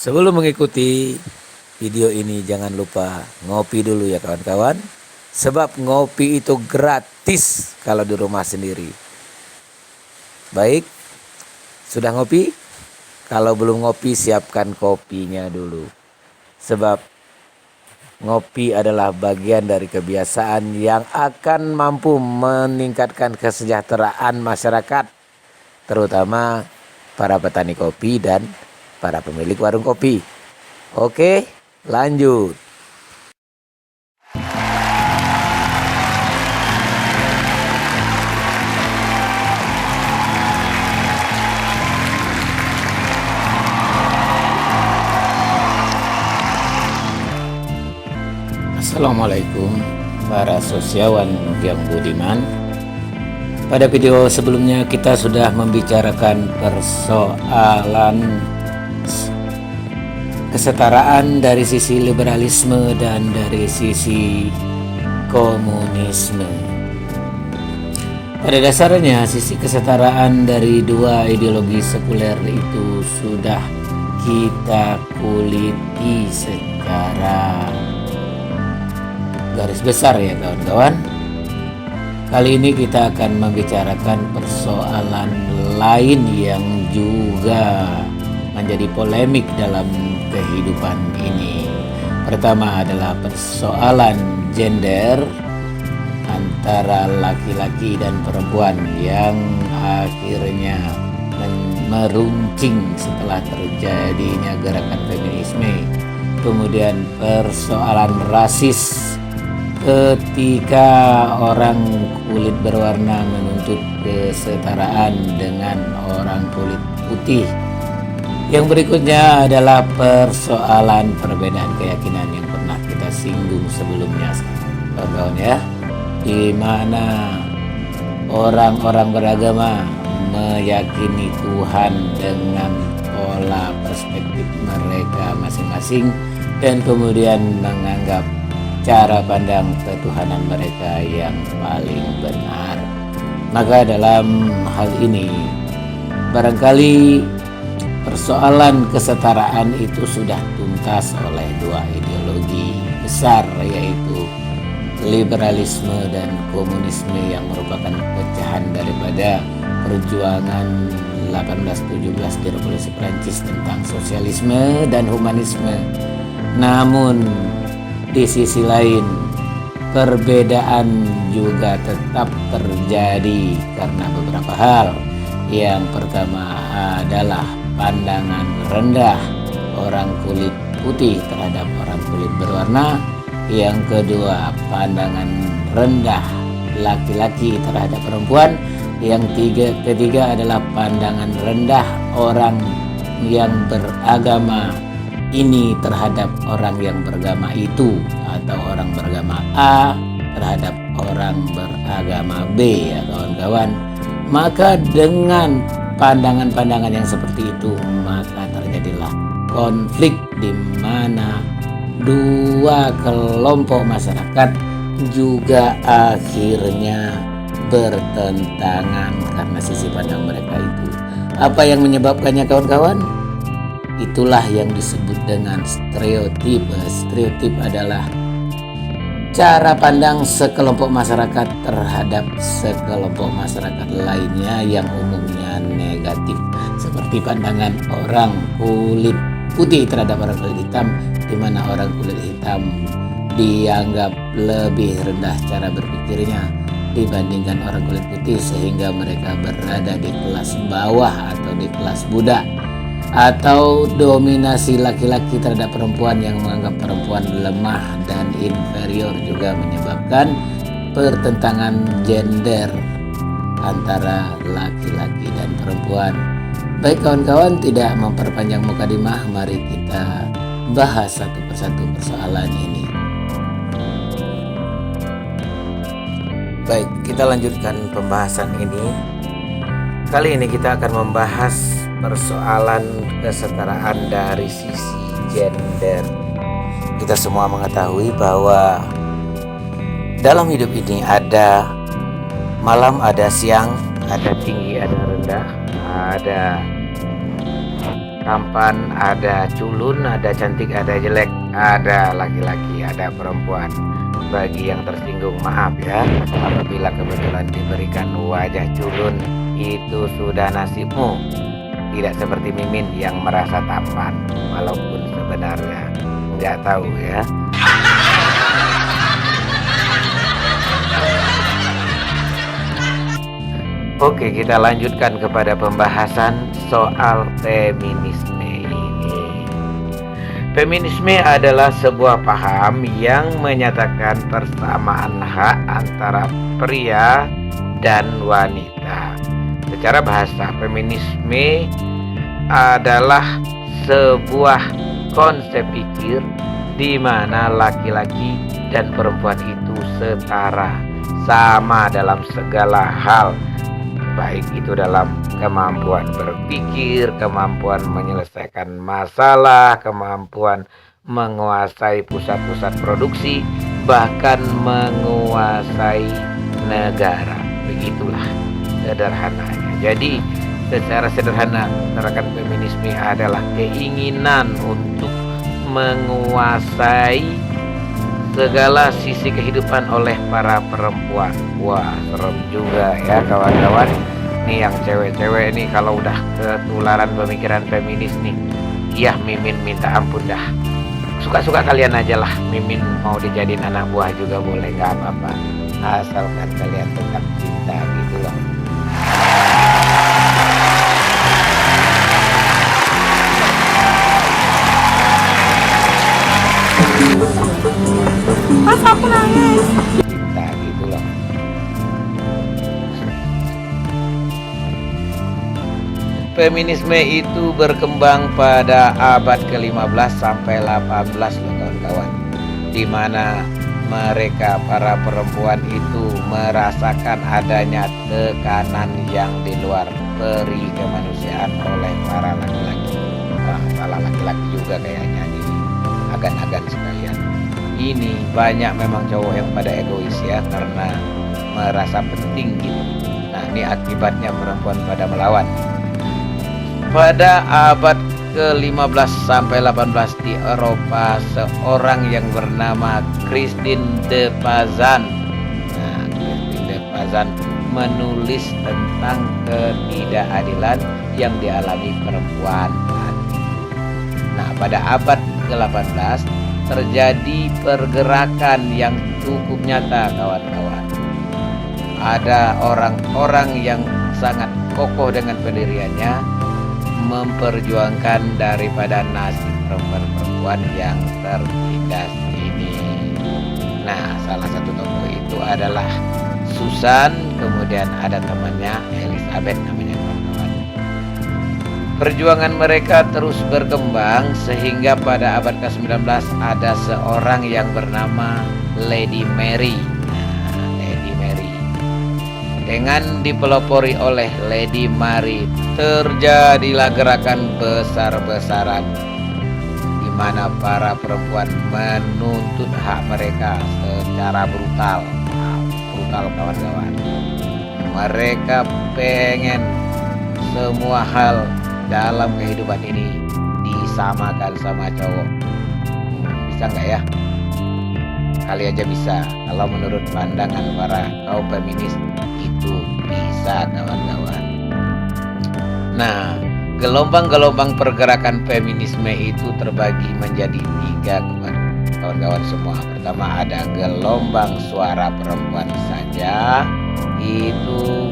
Sebelum mengikuti video ini jangan lupa ngopi dulu ya kawan-kawan. Sebab ngopi itu gratis kalau di rumah sendiri. Baik, sudah ngopi? Kalau belum ngopi siapkan kopinya dulu. Sebab ngopi adalah bagian dari kebiasaan yang akan mampu meningkatkan kesejahteraan masyarakat. Terutama para petani kopi dan para pemilik warung kopi. Oke, lanjut. Assalamualaikum para sosiawan yang budiman. Pada video sebelumnya kita sudah membicarakan persoalan kesetaraan dari sisi liberalisme dan dari sisi komunisme. Pada dasarnya sisi kesetaraan dari dua ideologi sekuler itu sudah kita kuliti secara garis besar ya kawan-kawan. Kali ini kita akan membicarakan persoalan lain yang juga menjadi polemik dalam kehidupan ini. Pertama adalah persoalan gender antara laki-laki dan perempuan yang akhirnya meruncing setelah terjadinya gerakan feminisme. Kemudian persoalan rasis ketika orang kulit berwarna menuntut kesetaraan dengan orang kulit putih. Yang berikutnya adalah persoalan perbedaan keyakinan yang pernah kita singgung sebelumnya, kawan-kawan ya, di mana orang-orang beragama meyakini Tuhan dengan pola perspektif mereka masing-masing dan kemudian menganggap cara pandang ketuhanan mereka yang paling benar. Maka dalam hal ini barangkali persoalan kesetaraan itu sudah tuntas oleh dua ideologi besar, yaitu liberalisme dan komunisme yang merupakan pecahan daripada perjuangan 1817 di Revolusi Prancis tentang sosialisme dan humanisme. Namun di sisi lain, perbedaan juga tetap terjadi karena beberapa hal. Yang pertama adalah pandangan rendah orang kulit putih terhadap orang kulit berwarna. Yang kedua, pandangan rendah laki-laki terhadap perempuan. Yang ketiga adalah pandangan rendah orang yang beragama ini terhadap orang yang beragama itu, atau orang beragama A terhadap orang beragama B ya kawan-kawan. Maka dengan pandangan-pandangan yang seperti itu maka terjadilah konflik di mana dua kelompok masyarakat juga akhirnya bertentangan karena sisi pandang mereka itu. Apa yang menyebabkannya kawan-kawan? Itulah yang disebut dengan stereotip. Stereotip adalah cara pandang sekelompok masyarakat terhadap sekelompok masyarakat lainnya yang umumnya negatif. Seperti pandangan orang kulit putih terhadap orang kulit hitam, di mana orang kulit hitam dianggap lebih rendah cara berpikirnya dibandingkan orang kulit putih, sehingga mereka berada di kelas bawah atau di kelas budak. Atau dominasi laki-laki terhadap perempuan yang menganggap perempuan lemah dan inferior juga menyebabkan pertentangan gender antara laki-laki dan perempuan. Baik kawan-kawan, tidak memperpanjang mukadimah, mari kita bahas satu persatu persoalan ini. Baik, kita lanjutkan pembahasan ini. Kali ini kita akan membahas persoalan kesetaraan dari sisi gender. Kita semua mengetahui bahwa dalam hidup ini ada malam, ada siang, ada tinggi, ada rendah, ada tampan, ada culun, ada cantik, ada jelek, ada laki-laki, ada perempuan. Bagi yang tersinggung, maaf ya, apabila kebetulan diberikan wajah culun, itu sudah nasibmu. Tidak seperti Mimin yang merasa tampan, walaupun sebenarnya nggak tahu ya. Oke, kita lanjutkan kepada pembahasan soal feminisme ini. Feminisme adalah sebuah paham yang menyatakan persamaan hak antara pria dan wanita. Secara bahasa, feminisme adalah sebuah konsep pikir di mana laki-laki dan perempuan itu setara, sama dalam segala hal, baik itu dalam kemampuan berpikir, kemampuan menyelesaikan masalah, kemampuan menguasai pusat-pusat produksi, bahkan menguasai negara. Begitulah sederhananya. Jadi secara sederhana, gerakan feminisme adalah keinginan untuk menguasai segala sisi kehidupan oleh para perempuan. Wah, serem juga ya kawan-kawan. Nih yang cewek-cewek nih kalau udah ketularan pemikiran feminis nih, ya Mimin minta ampun dah. Suka-suka kalian aja lah. Mimin mau dijadiin anak buah juga boleh, nggak apa-apa. Asalkan kalian tetap cinta gitu loh. Masa aku nangis? Cinta gitu loh. Feminisme itu berkembang pada abad ke-15 sampai 18 loh kawan-kawan, di mana mereka para perempuan itu merasakan adanya tekanan yang di luar peri kemanusiaan oleh para laki-laki. Wah, salah laki-laki juga kayaknya nih, agan-agan sekalian. Ini banyak memang cowok yang pada egois ya, karena merasa penting gitu. Nah, ini akibatnya perempuan pada melawan. Pada abad ke-15 sampai 18 di Eropa, seorang yang bernama Christine de Pazan. Nah, Christine de Pazan menulis tentang ketidakadilan yang dialami perempuan. Nah, pada abad ke-18 terjadi pergerakan yang cukup nyata kawan-kawan. Ada orang-orang yang sangat kokoh dengan pendiriannya, memperjuangkan daripada nasib perempuan-perempuan yang tertindas ini. Nah, salah satu tokoh itu adalah Susan, kemudian ada temannya Elizabeth namanya kawan-kawan. Perjuangan mereka terus berkembang sehingga pada abad ke-19 ada seorang yang bernama Lady Mary. Nah, Lady Mary. Dengan dipelopori oleh Lady Mary, terjadilah gerakan besar-besaran di mana para perempuan menuntut hak mereka secara brutal. Brutal kawan-kawan. Mereka pengen semua hal dalam kehidupan ini disamakan sama cowok. Bisa nggak ya? Kali aja bisa. Kalau menurut pandangan para kaum feminis itu bisa kawan-kawan. Nah, gelombang-gelombang pergerakan feminisme itu terbagi menjadi 3 kawan-kawan semua. Pertama ada gelombang suara perempuan saja. Itu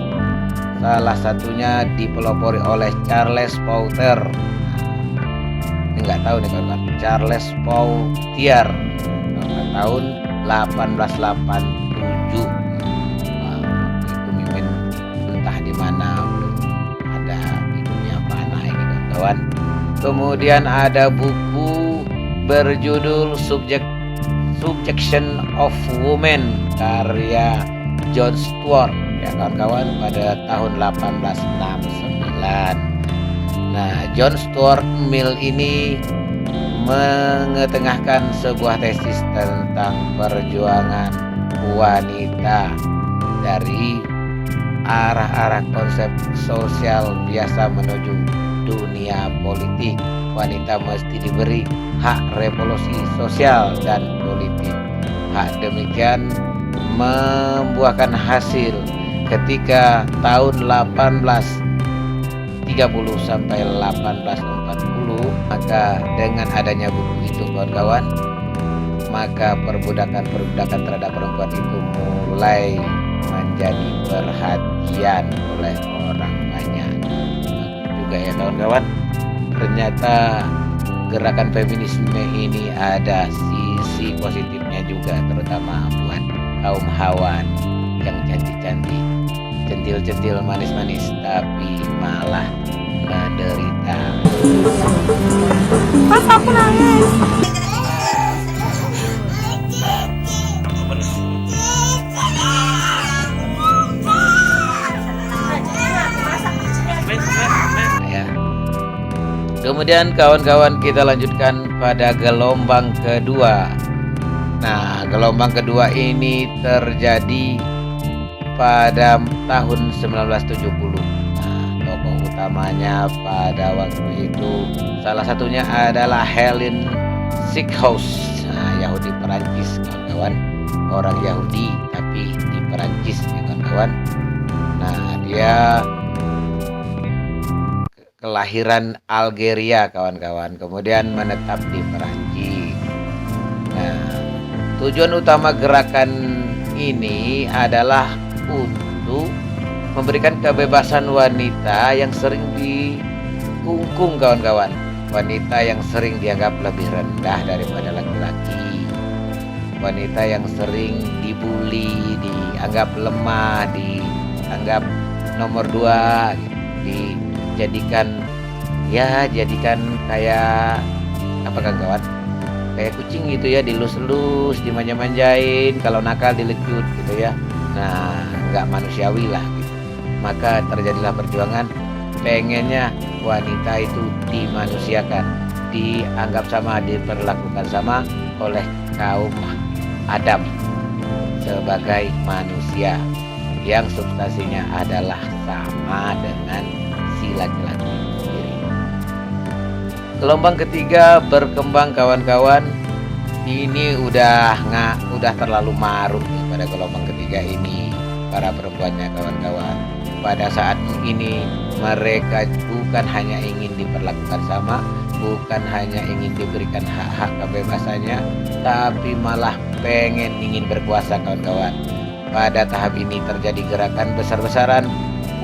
salah satunya dipelopori oleh Charles Powter. Ini nggak tahu nih kawan-kawan. Charles Powter tahun 1887. Wah, itu Mimin entah di mana, belum ada itunya mana ini kawan-kawan. Kemudian ada buku berjudul Subjection of Women karya John Stuart ya kawan-kawan pada tahun 1869. Nah, John Stuart Mill ini mengetengahkan sebuah tesis tentang perjuangan wanita dari arah-arah konsep sosial biasa menuju dunia politik. Wanita mesti diberi hak revolusi sosial dan politik. Hak demikian membuahkan hasil ketika tahun 1830 sampai 1840, maka dengan adanya buku itu kawan-kawan, maka perbudakan terhadap perempuan itu mulai menjadi perhatian oleh orang banyak. Juga ya kawan-kawan, ternyata gerakan feminisme ini ada sisi positifnya juga, terutama buat kaum hawan yang cantik-cantik, centil-centil, manis-manis, tapi malah menderita. Pas aku nangis. Ya. Kemudian kawan-kawan, kita lanjutkan pada gelombang kedua. Nah, gelombang kedua ini terjadi pada tahun 1970. Nah, tokoh utamanya pada waktu itu salah satunya adalah Helen Sieckhaus. Nah, Yahudi Perancis kawan-kawan, orang Yahudi tapi di Perancis ya kawan-kawan. Nah, dia kelahiran Algeria kawan-kawan, kemudian menetap di Perancis. Nah, tujuan utama gerakan ini adalah untuk memberikan kebebasan wanita yang sering dikungkung kawan-kawan. Wanita yang sering dianggap lebih rendah daripada laki-laki. Wanita yang sering dibully, dianggap lemah, dianggap nomor 2, dijadikan kayak apa kawan? Kayak kucing gitu ya, dilus-lus, dimanja-manjain, kalau nakal dilecut gitu ya. Nah, nggak manusiawi lah gitu. Maka terjadilah perjuangan pengennya wanita itu dimanusiakan, dianggap sama, diperlakukan sama oleh kaum Adam sebagai manusia yang substansinya adalah sama dengan si laki-laki sendiri. Gelombang ketiga berkembang kawan-kawan. Ini udah terlalu maruk pada gelombang ketiga ini para perempuannya kawan-kawan. Pada saat ini mereka bukan hanya ingin diperlakukan sama, bukan hanya ingin diberikan hak-hak kebebasannya, tapi malah ingin berkuasa kawan-kawan. Pada tahap ini terjadi gerakan besar-besaran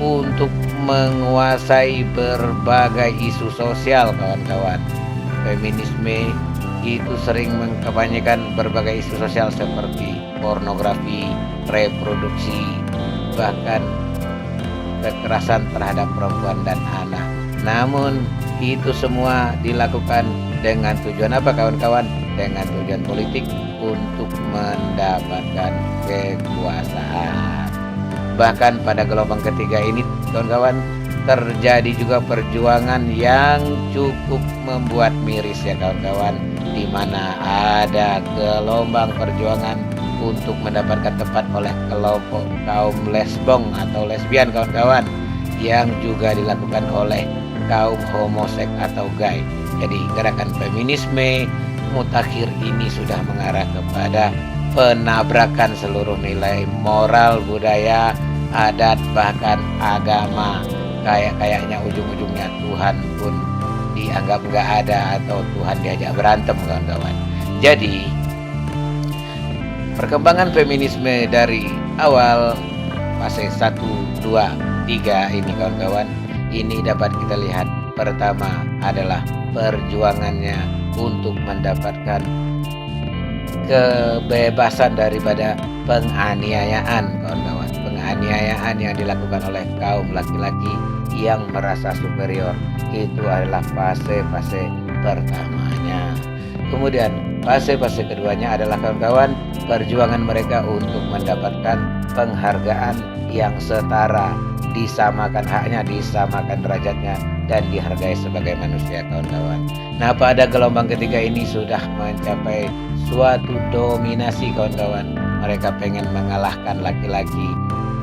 untuk menguasai berbagai isu sosial kawan-kawan. Feminisme itu sering mengkampanyekan berbagai isu sosial seperti pornografi, reproduksi, bahkan kekerasan terhadap perempuan dan anak. Namun itu semua dilakukan dengan tujuan apa kawan-kawan? Dengan tujuan politik untuk mendapatkan kekuasaan. Bahkan pada gelombang ketiga ini kawan-kawan, terjadi juga perjuangan yang cukup membuat miris ya kawan-kawan, di mana ada gelombang perjuangan untuk mendapatkan tempat oleh kelompok kaum lesbong atau lesbian kawan-kawan, yang juga dilakukan oleh kaum homoseks atau gay. Jadi gerakan feminisme mutakhir ini sudah mengarah kepada penabrakan seluruh nilai moral, budaya, adat, bahkan agama. Kayaknya ujung-ujungnya Tuhan pun dianggap nggak ada, atau Tuhan diajak berantem kawan-kawan. Jadi perkembangan feminisme dari awal fase 1, 2, 3 ini kawan-kawan, ini dapat kita lihat. Pertama adalah perjuangannya untuk mendapatkan kebebasan daripada penganiayaan kawan-kawan. Penganiayaan yang dilakukan oleh kaum laki-laki yang merasa superior. Itu adalah fase-fase pertamanya. Kemudian fase-fase keduanya adalah kawan-kawan perjuangan mereka untuk mendapatkan penghargaan yang setara, disamakan haknya, disamakan derajatnya, dan dihargai sebagai manusia kawan-kawan. Nah, pada gelombang ketiga ini sudah mencapai suatu dominasi kawan-kawan. Mereka pengen mengalahkan laki-laki,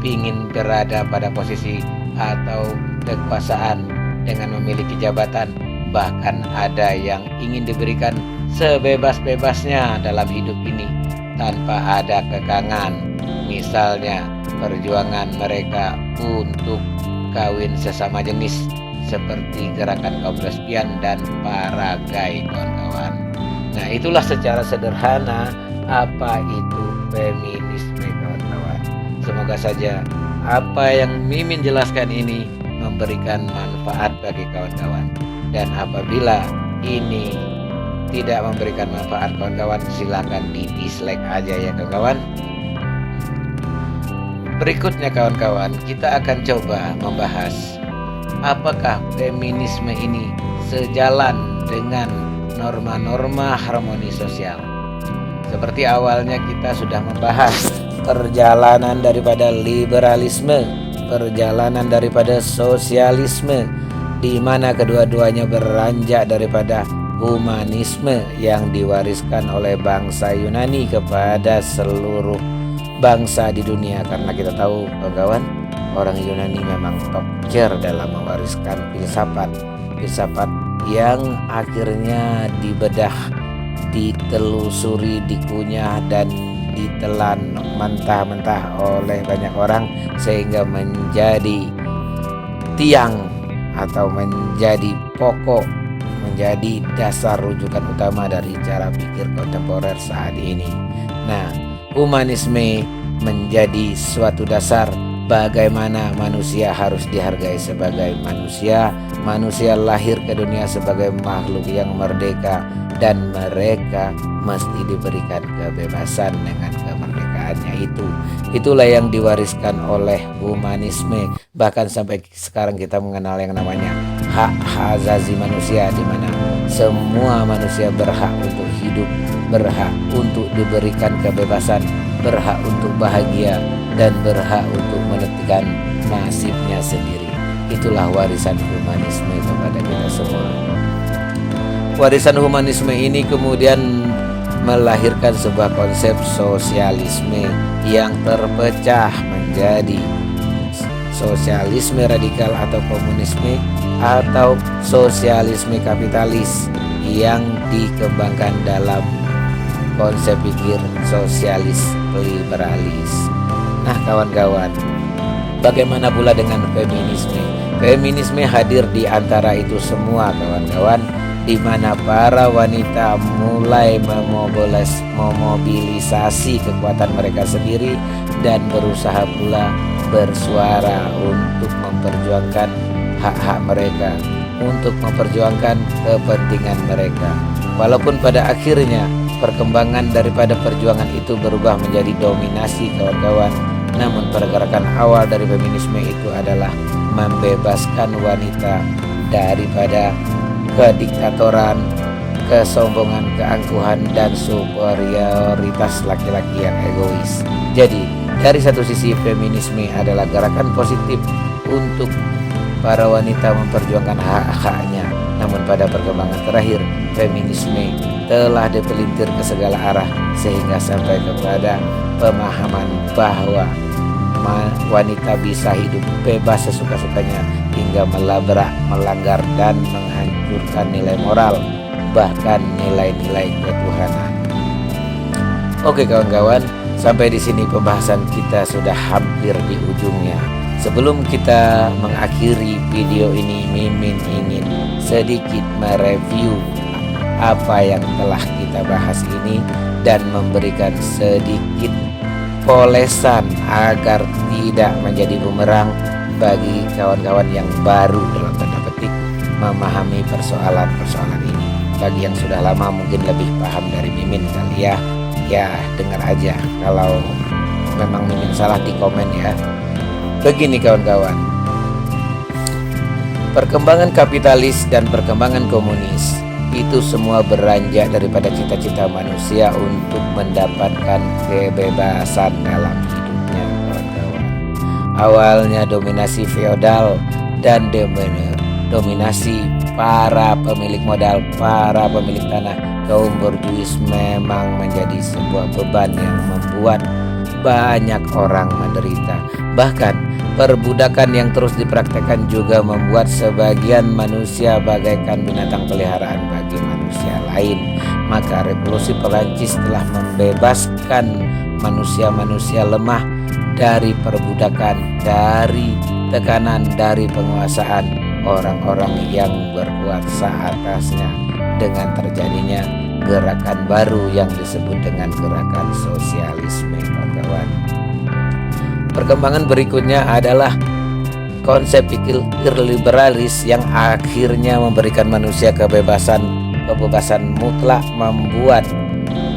ingin berada pada posisi atau kekuasaan dengan memiliki jabatan. Bahkan ada yang ingin diberikan sebebas-bebasnya dalam hidup ini tanpa ada kekangan. Misalnya perjuangan mereka untuk kawin sesama jenis seperti gerakan kaum lesbian dan para gay, kawan-kawan. Nah, itulah secara sederhana apa itu feminisme, kawan-kawan. Semoga saja apa yang Mimin jelaskan ini memberikan manfaat bagi kawan-kawan. Dan apabila ini tidak memberikan manfaat, kawan-kawan, silakan di dislike aja ya, kawan-kawan. Berikutnya, kawan-kawan, kita akan coba membahas apakah feminisme ini sejalan dengan norma-norma harmoni sosial. Seperti awalnya kita sudah membahas perjalanan daripada liberalisme, perjalanan daripada sosialisme, di mana kedua-duanya beranjak daripada humanisme yang diwariskan oleh bangsa Yunani kepada seluruh bangsa di dunia. Karena kita tahu, kawan-kawan, orang Yunani memang top tier dalam mewariskan filsafat yang akhirnya dibedah, ditelusuri, dikunyah, dan ditelan mentah-mentah oleh banyak orang sehingga menjadi tiang atau menjadi pokok, menjadi dasar rujukan utama dari cara pikir kontemporer saat ini. Nah, humanisme menjadi suatu dasar bagaimana manusia harus dihargai sebagai manusia. Manusia lahir ke dunia sebagai makhluk yang merdeka dan mereka mesti diberikan kebebasan dengan kemerdekaannya itu. Itulah yang diwariskan oleh humanisme. Bahkan sampai sekarang kita mengenal yang namanya hak asasi manusia, di mana semua manusia berhak untuk hidup, berhak untuk diberikan kebebasan, berhak untuk bahagia, dan berhak untuk menentukan nasibnya sendiri. Itulah warisan humanisme kepada kita semua. Warisan humanisme ini kemudian melahirkan sebuah konsep sosialisme yang terpecah menjadi sosialisme radikal atau komunisme, atau sosialisme kapitalis yang dikembangkan dalam konsep pikir sosialis liberalis. Nah, kawan-kawan, bagaimana pula dengan feminisme? Feminisme hadir di antara itu semua, kawan-kawan, di mana para wanita mulai memobilisasi kekuatan mereka sendiri dan berusaha pula bersuara untuk memperjuangkan hak-hak mereka, untuk memperjuangkan kepentingan mereka. Walaupun pada akhirnya perkembangan daripada perjuangan itu berubah menjadi dominasi, kawan-kawan, namun pergerakan awal dari feminisme itu adalah membebaskan wanita daripada kediktatoran, kesombongan, keangkuhan, dan superioritas laki-laki yang egois. Jadi, dari satu sisi feminisme adalah gerakan positif untuk para wanita memperjuangkan hak-haknya. Namun pada perkembangan terakhir, feminisme telah dipelintir ke segala arah sehingga sampai kepada pemahaman bahwa wanita bisa hidup bebas sesuka-sukanya hingga melabrak, melanggar, dan menghancurkan nilai moral, bahkan nilai-nilai ketuhanan. Oke, kawan-kawan, sampai di sini pembahasan kita sudah hampir di ujungnya. Sebelum kita mengakhiri video ini, Mimin ingin sedikit mereview apa yang telah kita bahas ini dan memberikan sedikit polesan agar tidak menjadi bumerang bagi kawan-kawan yang baru dalam tanda petik memahami persoalan-persoalan ini. Bagi yang sudah lama mungkin lebih paham dari Mimin kali ya. Ya, dengar aja. Kalau memang Mimin salah di komen ya. Begini, kawan-kawan. Perkembangan kapitalis dan perkembangan komunis itu semua beranjak daripada cita-cita manusia untuk mendapatkan kebebasan dalam hidupnya, kawan-kawan. Awalnya dominasi feodal dan dominasi para pemilik modal, para pemilik tanah, kaum borjuis memang menjadi sebuah beban yang membuat banyak orang menderita. Bahkan Perbudakan yang terus dipraktekkan juga membuat sebagian manusia bagaikan binatang peliharaan bagi manusia lain. Maka revolusi Perancis telah membebaskan manusia-manusia lemah dari perbudakan, dari tekanan, dari penguasaan orang-orang yang berkuasa atasnya, dengan terjadinya gerakan baru yang disebut dengan gerakan sosialisme, kawan-kawan. Perkembangan berikutnya adalah konsep pikir liberalis yang akhirnya memberikan manusia kebebasan mutlak, membuat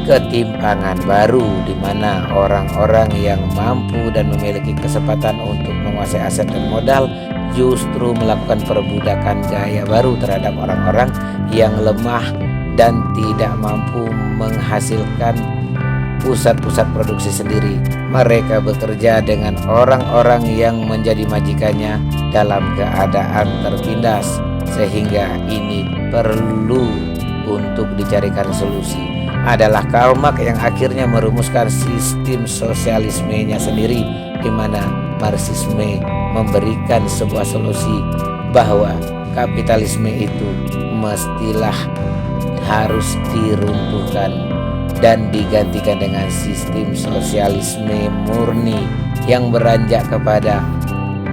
ketimpangan baru di mana orang-orang yang mampu dan memiliki kesempatan untuk menguasai aset dan modal justru melakukan perbudakan gaya baru terhadap orang-orang yang lemah dan tidak mampu menghasilkan pusat-pusat produksi sendiri. Mereka bekerja dengan orang-orang yang menjadi majikannya dalam keadaan tertindas, sehingga ini perlu untuk dicarikan solusi. Adalah Karl Marx yang akhirnya merumuskan sistem sosialismenya sendiri, di mana Marxisme memberikan sebuah solusi bahwa kapitalisme itu mestilah harus diruntuhkan dan digantikan dengan sistem sosialisme murni yang beranjak kepada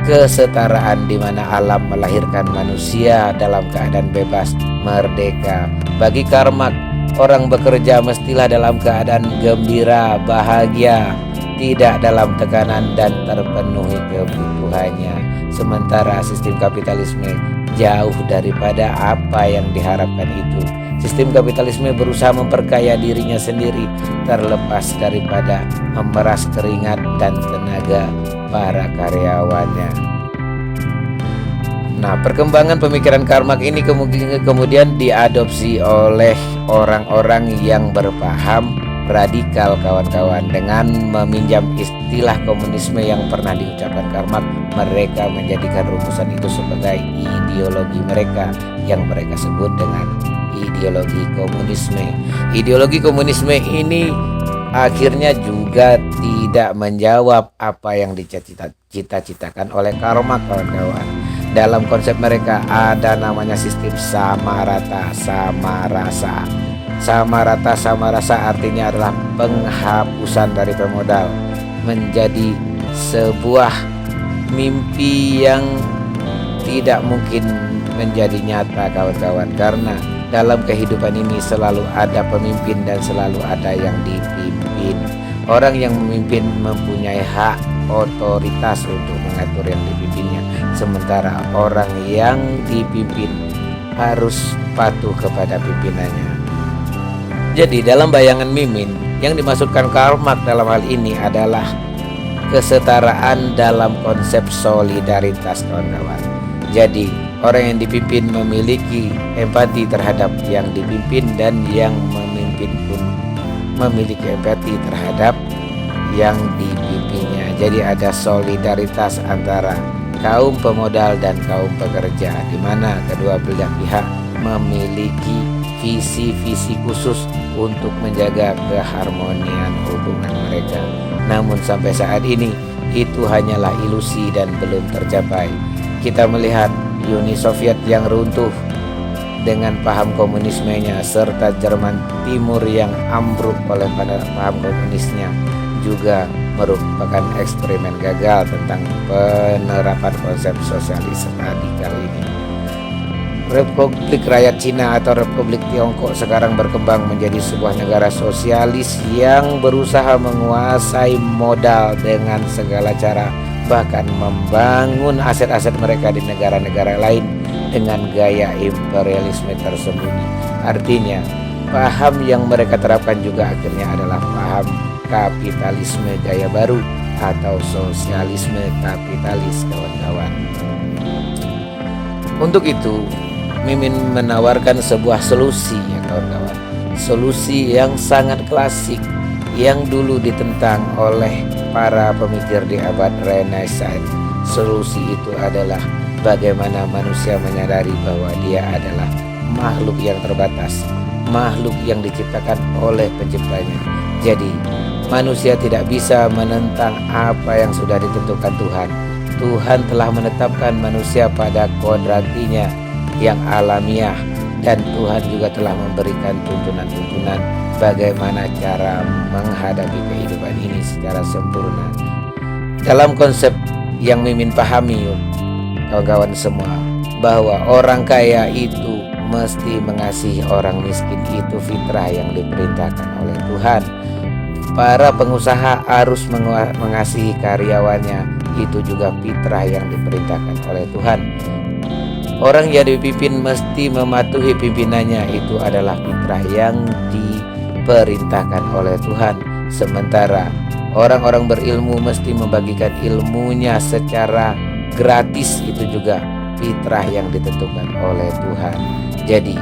kesetaraan, di mana alam melahirkan manusia dalam keadaan bebas, merdeka. Bagi Karl Marx, orang bekerja mestilah dalam keadaan gembira, bahagia, tidak dalam tekanan dan terpenuhi kebutuhannya. Sementara sistem kapitalisme jauh daripada apa yang diharapkan itu. Sistem kapitalisme berusaha memperkaya dirinya sendiri, terlepas daripada memeras keringat dan tenaga para karyawannya. Nah, perkembangan pemikiran Karl Marx ini kemudian diadopsi oleh orang-orang yang berpaham radikal, kawan-kawan. Dengan meminjam istilah komunisme yang pernah diucapkan Karl Marx, mereka menjadikan rumusan itu sebagai ideologi mereka yang mereka sebut dengan ideologi komunisme. Ideologi komunisme ini akhirnya juga tidak menjawab apa yang dicita-citakan oleh Karl Marx, kawan-kawan. Dalam konsep mereka ada namanya sistem sama rata sama rasa. Sama rata sama rasa artinya adalah penghapusan dari pemodal, menjadi sebuah mimpi yang tidak mungkin menjadi nyata, kawan-kawan, karena dalam kehidupan ini selalu ada pemimpin dan selalu ada yang dipimpin. Orang yang memimpin mempunyai hak otoritas untuk mengatur yang dipimpinnya, sementara orang yang dipimpin harus patuh kepada pimpinannya. Jadi dalam bayangan Mimin, yang dimaksudkan Karl Marx dalam hal ini adalah kesetaraan dalam konsep solidaritas, kawan-kawan. Jadi orang yang dipimpin memiliki empati terhadap yang dipimpin, dan yang memimpin pun memiliki empati terhadap yang dipimpinnya. Jadi ada solidaritas antara kaum pemodal dan kaum pekerja, di mana kedua belah pihak memiliki visi-visi khusus untuk menjaga keharmonian hubungan mereka. Namun sampai saat ini itu hanyalah ilusi dan belum tercapai. Kita melihat Uni Soviet yang runtuh dengan paham komunismenya, serta Jerman Timur yang ambruk oleh paham komunisnya, juga merupakan eksperimen gagal tentang penerapan konsep sosialis radikal ini. Republik Rakyat Cina atau Republik Tiongkok sekarang berkembang menjadi sebuah negara sosialis yang berusaha menguasai modal dengan segala cara, bahkan membangun aset-aset mereka di negara-negara lain dengan gaya imperialisme tersembunyi. Artinya, paham yang mereka terapkan juga akhirnya adalah paham kapitalisme gaya baru atau sosialisme kapitalis, kawan-kawan. Untuk itu, Mimin menawarkan sebuah solusi, ya kawan-kawan. Solusi yang sangat klasik yang dulu ditentang oleh para pemikir di abad Renaissance. Solusi itu adalah bagaimana manusia menyadari bahwa dia adalah makhluk yang terbatas, makhluk yang diciptakan oleh penciptanya. Jadi manusia tidak bisa menentang apa yang sudah ditentukan Tuhan. Tuhan telah menetapkan manusia pada kodratinya yang alamiah, dan Tuhan juga telah memberikan tuntunan-tuntunan bagaimana cara menghadapi kehidupan ini secara sempurna. Dalam konsep yang Mimin pahami, kawan-kawan semua, bahwa orang kaya itu mesti mengasihi orang miskin, itu fitrah yang diperintahkan oleh Tuhan. Para pengusaha harus mengasihi karyawannya, itu juga fitrah yang diperintahkan oleh Tuhan. Orang yang dipimpin mesti mematuhi pimpinannya, itu adalah fitrah yang diperintahkan oleh Tuhan. Sementara orang-orang berilmu mesti membagikan ilmunya secara gratis, itu juga fitrah yang ditentukan oleh Tuhan. Jadi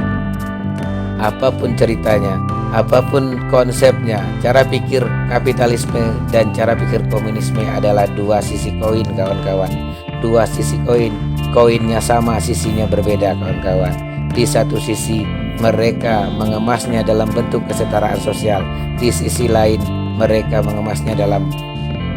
apapun ceritanya, apapun konsepnya, cara pikir kapitalisme dan cara pikir komunisme adalah dua sisi koin, kawan-kawan. Dua sisi koin, koinnya sama, sisinya berbeda, kawan-kawan. Di satu sisi mereka mengemasnya dalam bentuk kesetaraan sosial, di sisi lain mereka mengemasnya dalam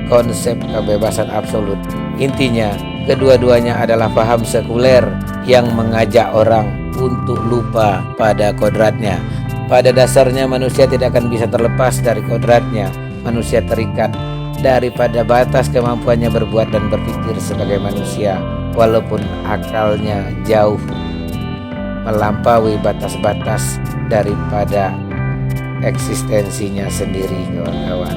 konsep kebebasan absolut. Intinya kedua-duanya adalah paham sekuler yang mengajak orang untuk lupa pada kodratnya. Pada dasarnya manusia tidak akan bisa terlepas dari kodratnya. Manusia terikat daripada batas kemampuannya berbuat dan berpikir sebagai manusia, walaupun akalnya jauh melampaui batas-batas daripada eksistensinya sendiri, kawan-kawan.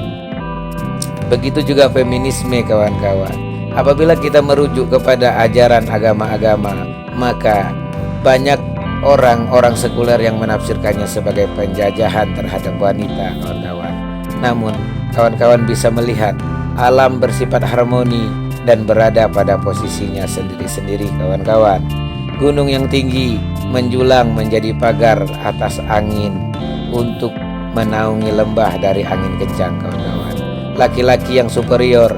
Begitu juga feminisme, kawan-kawan. Apabila kita merujuk kepada ajaran agama-agama, maka banyak orang-orang sekuler yang menafsirkannya sebagai penjajahan terhadap wanita, kawan-kawan. Namun kawan-kawan bisa melihat alam bersifat harmoni dan berada pada posisinya sendiri-sendiri, kawan-kawan. Gunung yang tinggi menjulang menjadi pagar atas angin untuk menaungi lembah dari angin kencang, kawan-kawan. Laki-laki yang superior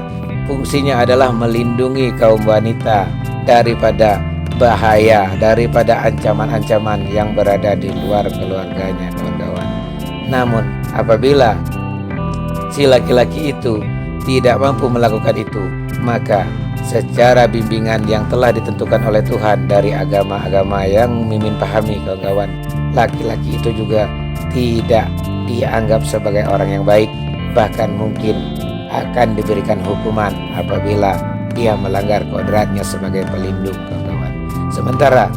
fungsinya adalah melindungi kaum wanita daripada bahaya, daripada ancaman-ancaman yang berada di luar keluarganya, kawan-kawan. Namun apabila si laki-laki itu tidak mampu melakukan itu, maka secara bimbingan yang telah ditentukan oleh Tuhan dari agama-agama yang Mimin pahami, kawan-kawan, laki-laki itu juga tidak dianggap sebagai orang yang baik, bahkan mungkin akan diberikan hukuman apabila dia melanggar kodratnya sebagai pelindung, kawan-kawan. Sementara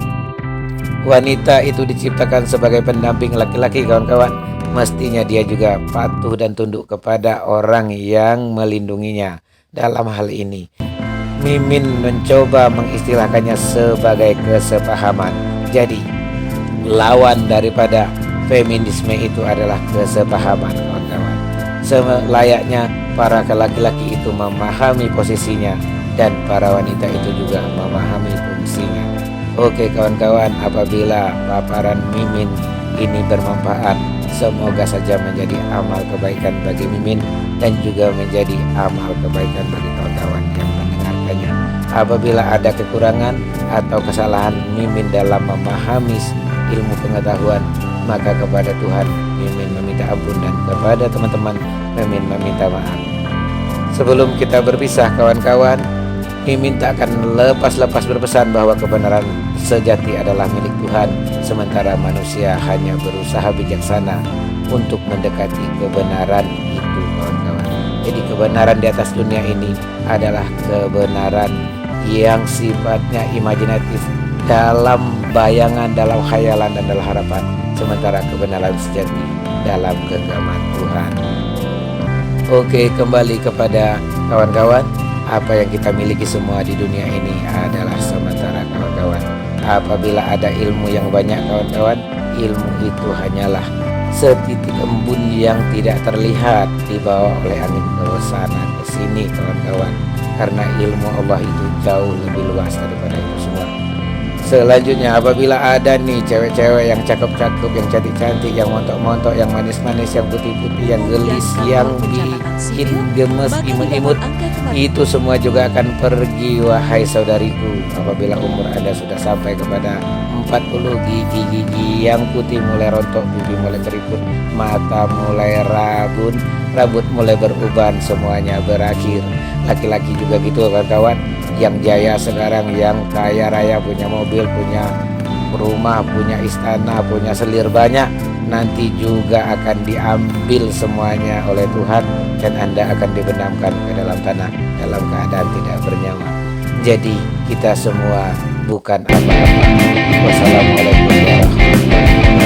wanita itu diciptakan sebagai pendamping laki-laki, kawan-kawan. Mestinya dia juga patuh dan tunduk kepada orang yang melindunginya. Dalam hal ini Mimin mencoba mengistilahkannya sebagai kesepahaman. Jadi lawan daripada feminisme itu adalah kesepahaman, kawan-kawan. Selayaknya para laki-laki itu memahami posisinya dan para wanita itu juga memahami fungsinya. Oke, kawan-kawan, apabila paparan Mimin ini bermanfaat, semoga saja menjadi amal kebaikan bagi Mimin dan juga menjadi amal kebaikan bagi kawan-kawan yang mendengarkannya. Apabila ada kekurangan atau kesalahan Mimin dalam memahami ilmu pengetahuan, maka kepada Tuhan Mimin meminta ampun dan kepada teman-teman Mimin meminta maaf. Sebelum kita berpisah, kawan-kawan, Mimin tak akan lepas-lepas berpesan bahwa kebenaran sejati adalah milik Tuhan, sementara manusia hanya berusaha bijaksana untuk mendekati kebenaran itu, kawan-kawan. Jadi kebenaran di atas dunia ini adalah kebenaran yang sifatnya imajinatif, dalam bayangan, dalam khayalan dan dalam harapan, sementara kebenaran sejati dalam genggaman Tuhan. Oke, kembali kepada kawan-kawan, apa yang kita miliki semua di dunia ini adalah sementara, kawan-kawan. Apabila ada ilmu yang banyak, kawan-kawan, ilmu itu hanyalah setitik embun yang tidak terlihat dibawa oleh angin ke sana ke sini, kawan-kawan. Karena ilmu Allah itu jauh lebih luas daripada itu semua. Selanjutnya, apabila ada nih cewek-cewek yang cakep-cakep, yang cantik-cantik, yang montok-montok, yang manis-manis, yang putih-putih, yang gelis, yang bikin gemes, imut-imut, itu semua juga akan pergi, wahai saudariku. Apabila umur Anda sudah sampai kepada 40, gigi-gigi yang putih mulai rontok, pipi mulai keriput, mata mulai rabun, rambut mulai beruban, semuanya berakhir. Laki-laki juga gitu kawan-kawan, yang jaya sekarang, yang kaya raya, punya mobil, punya rumah, punya istana, punya selir banyak, nanti juga akan diambil semuanya oleh Tuhan, dan Anda akan dibenamkan ke dalam tanah dalam keadaan tidak bernyawa. Jadi kita semua bukan apa-apa. Wassalamualaikum warahmatullahi wabarakatuh.